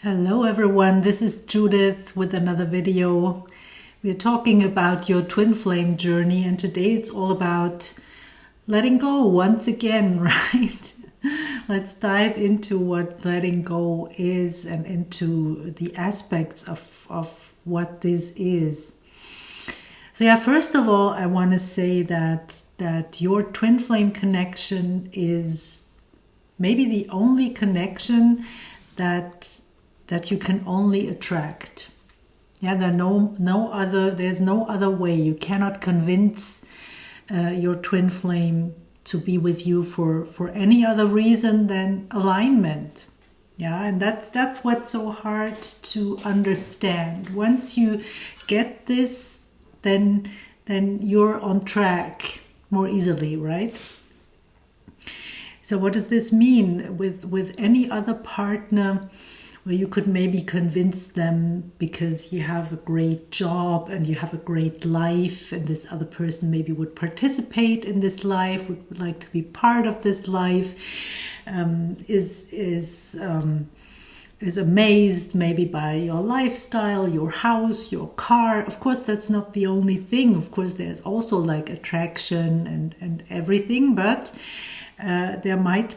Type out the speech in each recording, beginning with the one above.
Hello everyone, this is Judith with another video. We're talking about your twin flame journey, and today it's all about letting go once again, right? Let's dive into what letting go is and into the aspects of what this is. So yeah, first of all, I want to say that your twin flame connection is maybe the only connection that you can only attract. Yeah, there's no other way. You cannot convince your twin flame to be with you for any other reason than alignment. Yeah, and that's what's so hard to understand. Once you get this, then you're on track more easily, right? So what does this mean with any other partner? Where you could maybe convince them because you have a great job and you have a great life, and this other person maybe would participate in this life, would like to be part of this life, is amazed maybe by your lifestyle, your house, your car. Of course, that's not the only thing. Of course, there's also like attraction and everything, but there might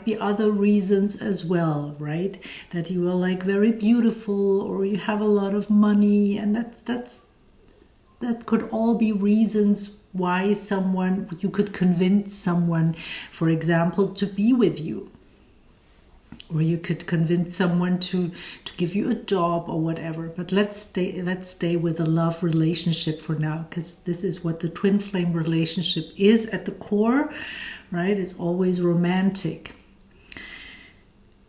be other reasons as well, right? That you are like very beautiful, or you have a lot of money, and that could all be reasons why you could convince someone, for example, to be with you. Or you could convince someone to give you a job or whatever. But let's stay with a love relationship for now, because this is what the twin flame relationship is at the core, right? It's always romantic.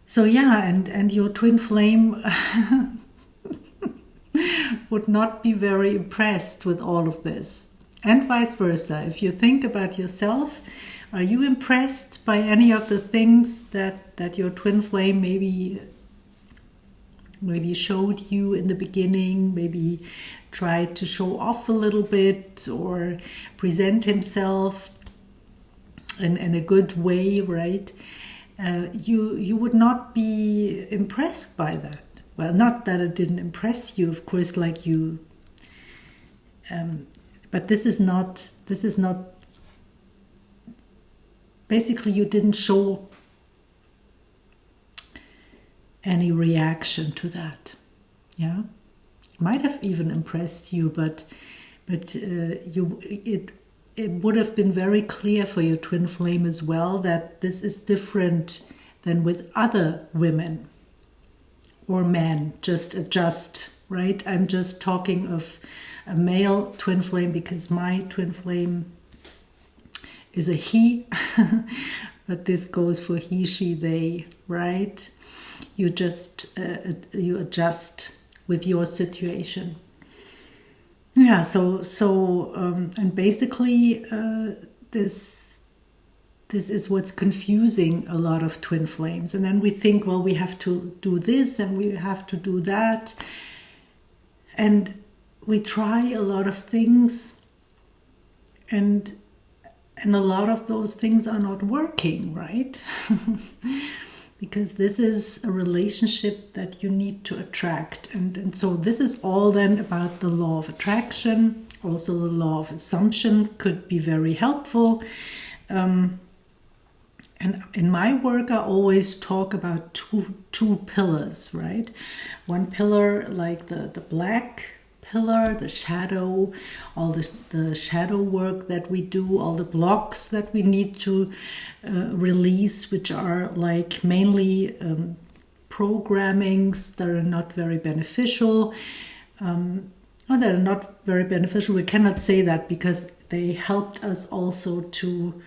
So yeah, and your twin flame would not be very impressed with all of this. And vice versa. If you think about yourself, are you impressed by any of the things that your twin flame maybe showed you in the beginning, maybe tried to show off a little bit or present himself in a good way, right? You would not be impressed by that. Well, not that it didn't impress you, of course, like you. But this is not. Basically, you didn't show any reaction to that. Yeah, it might have even impressed you, but it would have been very clear for your twin flame as well that this is different than with other women or men. Just adjust, right? I'm just talking of a male twin flame because my twin flame is a he, but this goes for he, she, they, right? You just you adjust with your situation. Yeah. And basically, this is what's confusing a lot of twin flames. And then we think, well, we have to do this and we have to do that, and we try a lot of things, and a lot of those things are not working, right? Because this is a relationship that you need to attract. And so this is all then about the law of attraction. Also the law of assumption could be very helpful. And in my work, I always talk about two pillars, right? One pillar, like the black pillar, the shadow, all the shadow work that we do, all the blocks that we need to release, which are like mainly programmings that are not very beneficial. Or that are not very beneficial. We cannot say that because they helped us also to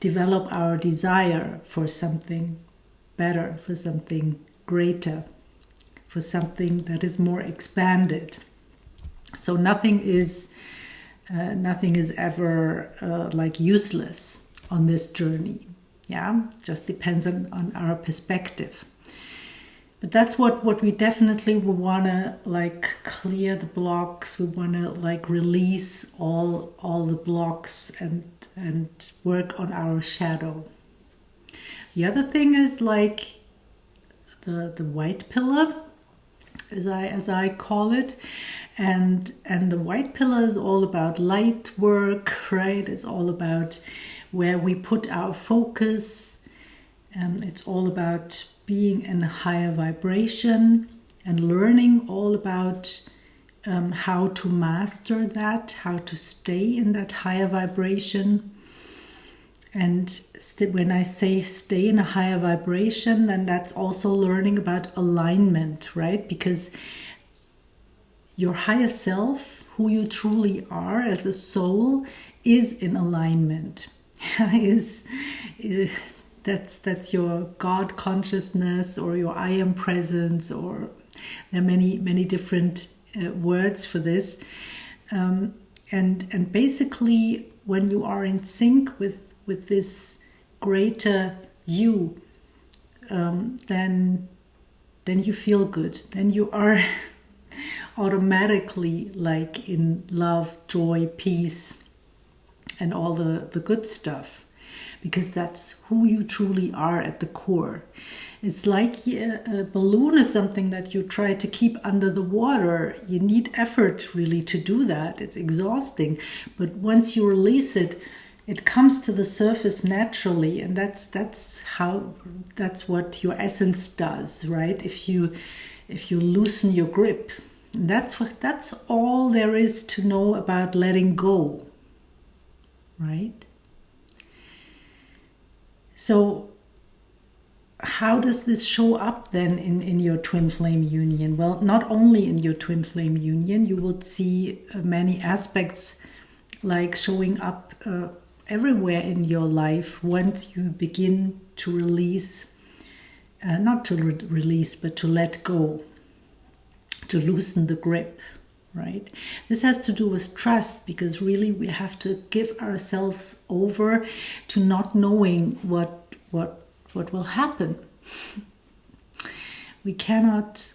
develop our desire for something better, for something greater, for something that is more expanded. So nothing is ever like useless on this journey. Yeah, just depends on our perspective. But that's what we definitely want to like clear the blocks. We want to like release all the blocks and work on our shadow. The other thing is like the white pillar, as I call it. And the white pillar is all about light work, right? It's all about where we put our focus. It's all about being in a higher vibration and learning all about how to master that, how to stay in that higher vibration. And when I say stay in a higher vibration, then that's also learning about alignment, right? Because your higher self, who you truly are as a soul, is in alignment. That's your God consciousness, or your I am presence, or there are many different words for this. And basically, when you are in sync with this greater you, then you feel good. Then you are automatically like in love, joy, peace, and all the good stuff, because that's who you truly are at the core. It's like a balloon is something that you try to keep under the water. You need effort really to do that. It's exhausting. But once you release it, it comes to the surface naturally, and that's what your essence does, right? If you loosen your grip, that's all there is to know about letting go, right? So how does this show up then in your twin flame union? Well, not only in your twin flame union, you will see many aspects like showing up everywhere in your life once you begin to release, not to release, but to let go, to loosen the grip, right? This has to do with trust, because really we have to give ourselves over to not knowing what will happen. We cannot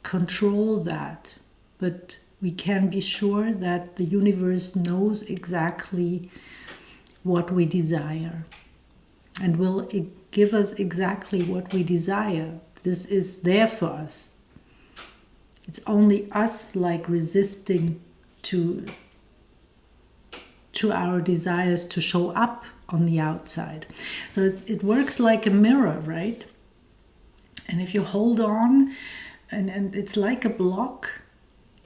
control that, but we can be sure that the universe knows exactly what we desire and will give us exactly what we desire. This is there for us. It's only us like resisting to our desires to show up on the outside. So it works like a mirror, right? And if you hold on, and it's like a block,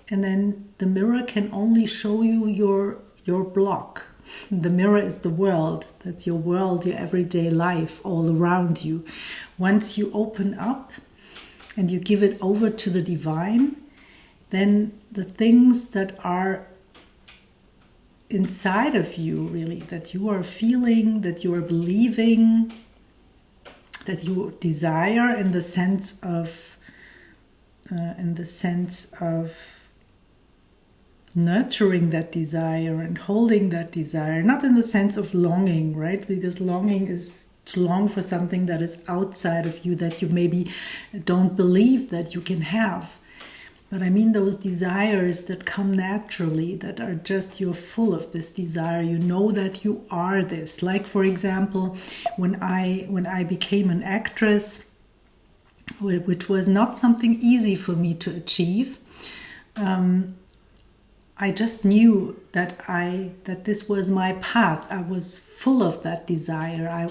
and then the mirror can only show you your block. The mirror is the world. That's your world, your everyday life all around you. Once you open up and you give it over to the divine, then the things that are inside of you, really, that you are feeling, that you are believing, that you desire in the sense of nurturing that desire and holding that desire, not in the sense of longing, right? Because longing is to long for something that is outside of you, that you maybe don't believe that you can have. But I mean those desires that come naturally, that are just, you're full of this desire. You know that you are this. Like, for example, when I became an actress, which was not something easy for me to achieve, I just knew that this was my path. I was full of that desire. I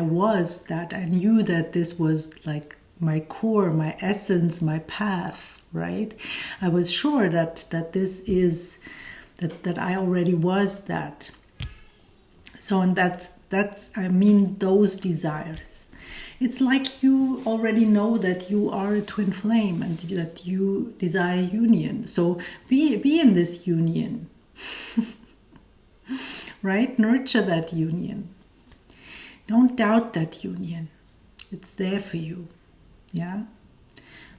was that. I knew that this was like my core, my essence, my path, right? I was sure that this is that I already was that. So, and that's I mean those desires. It's like you already know that you are a twin flame and that you desire union. So be in this union, right? Nurture that union. Don't doubt that union. It's there for you, yeah?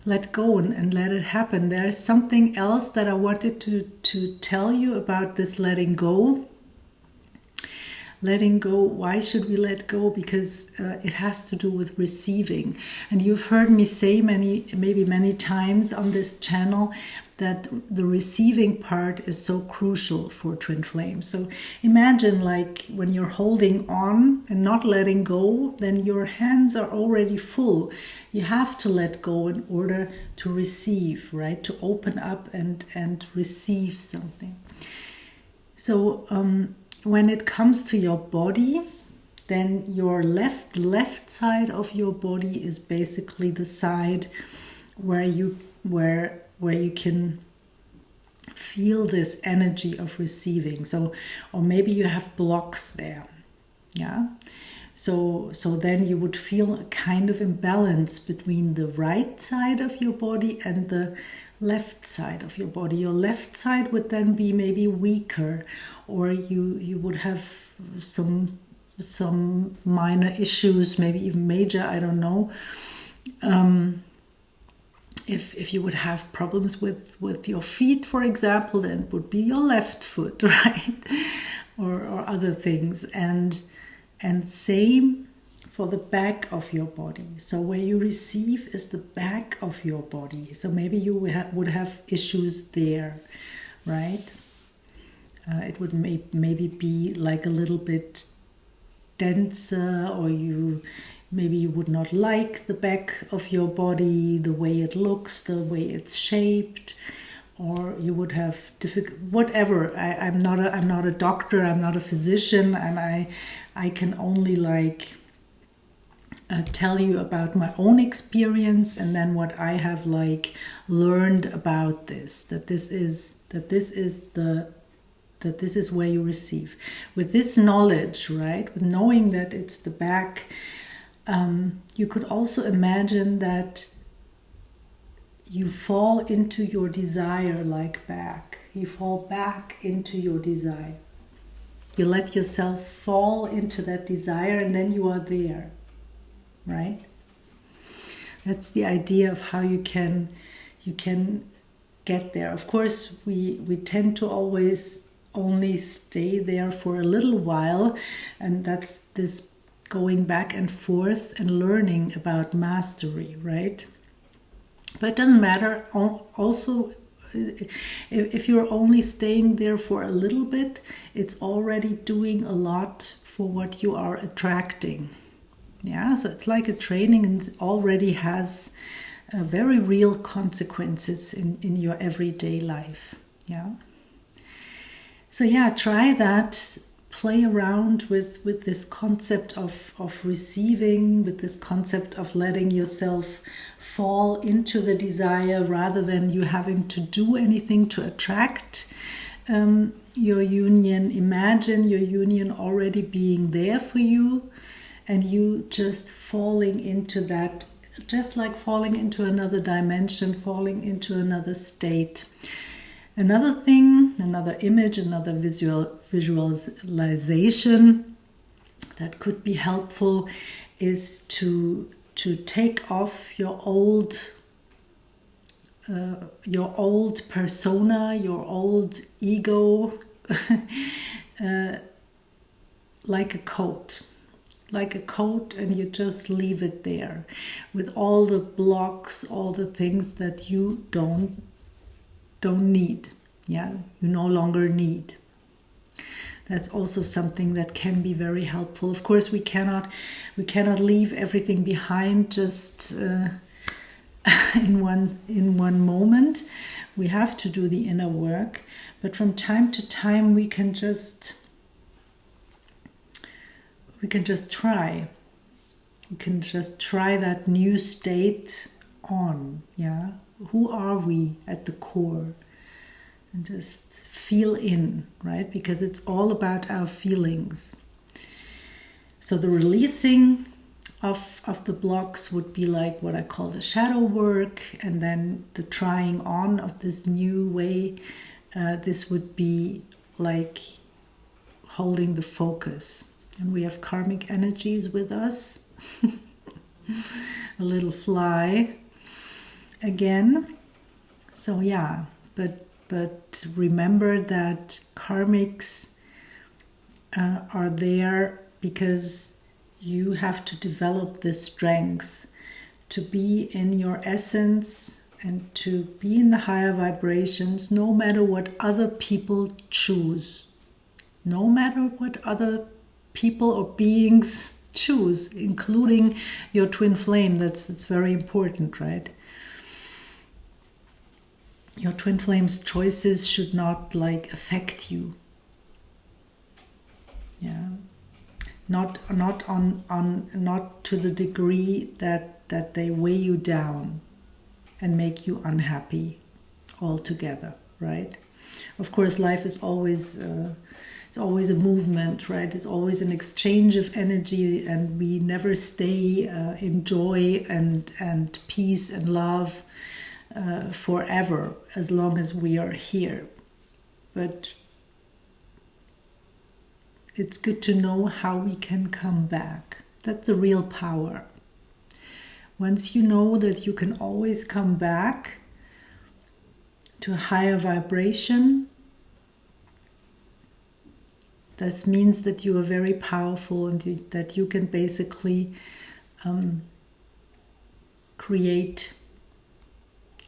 Let go and let it happen. There's something else that I wanted to tell you about this letting go. Letting go, why should we let go? Because it has to do with receiving. And you've heard me say many times on this channel that the receiving part is so crucial for twin flames. So imagine like when you're holding on and not letting go, then your hands are already full. You have to let go in order to receive, right? To open up and receive something. So when it comes to your body, then your left side of your body is basically the side where you can feel this energy of receiving. So, or maybe you have blocks there, yeah. So then you would feel a kind of imbalance between the right side of your body and the left side of your body. Your left side would then be maybe weaker, or you would have some minor issues, maybe even major, I don't know. If you would have problems with your feet, for example, then it would be your left foot, right? or other things. And same for the back of your body. So where you receive is the back of your body. So maybe you would have issues there, right? It would maybe be like a little bit denser, or maybe you would not like the back of your body, the way it looks, the way it's shaped, or you would have whatever. I'm not a doctor, I'm not a physician, and I can only tell you about my own experience, and then what I have learned about this. That this is where you receive. With this knowledge, right? With knowing that it's the back, you could also imagine that you fall into your desire like back. You fall back into your desire. You let yourself fall into that desire, and then you are there, right? That's the idea of how you can get there. Of course, we tend to always only stay there for a little while, and that's this going back and forth and learning about mastery, right? But it doesn't matter. Also, if you're only staying there for a little bit, it's already doing a lot for what you are attracting. Yeah, so it's like a training, and it already has very real consequences in your everyday life. Yeah. So yeah, try that. Play around with this concept of receiving, with this concept of letting yourself fall into the desire rather than you having to do anything to attract your union. Imagine your union already being there for you, and you just falling into that, just like falling into another dimension, falling into another state. Another thing, another image, another visualization that could be helpful is to take off your old persona, your old ego, like a coat. Like a coat, and you just leave it there with all the blocks, all the things that you don't need. Yeah, you no longer need. That's also something that can be very helpful. Of course, we cannot leave everything behind just in one moment. We have to do the inner work, but from time to time we can just try. We can just try that new state on. Yeah, who are we at the core? And just feel in, right? Because it's all about our feelings. So the releasing of the blocks would be like what I call the shadow work, and then the trying on of this new way. This would be like holding the focus. And we have karmic energies with us. A little fly again. So yeah, but remember that karmics are there because you have to develop this strength to be in your essence and to be in the higher vibrations, no matter what other people choose, no matter what other people or beings choose, including your twin flame. It's very important, right? Your twin flame's choices should not like affect you. Yeah, not to the degree that they weigh you down and make you unhappy altogether, right? Of course, life is always it's always a movement, right? It's always an exchange of energy, and we never stay in joy and peace and love forever, as long as we are here. But it's good to know how we can come back. That's the real power. Once you know that you can always come back to a higher vibration, this means that you are very powerful, and that you can basically create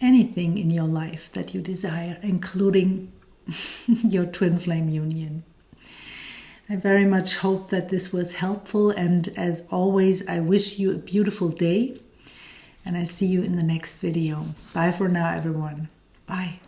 anything in your life that you desire, including your twin flame union. I very much hope that this was helpful, and as always, I wish you a beautiful day, and I see you in the next video. Bye for now, everyone. Bye.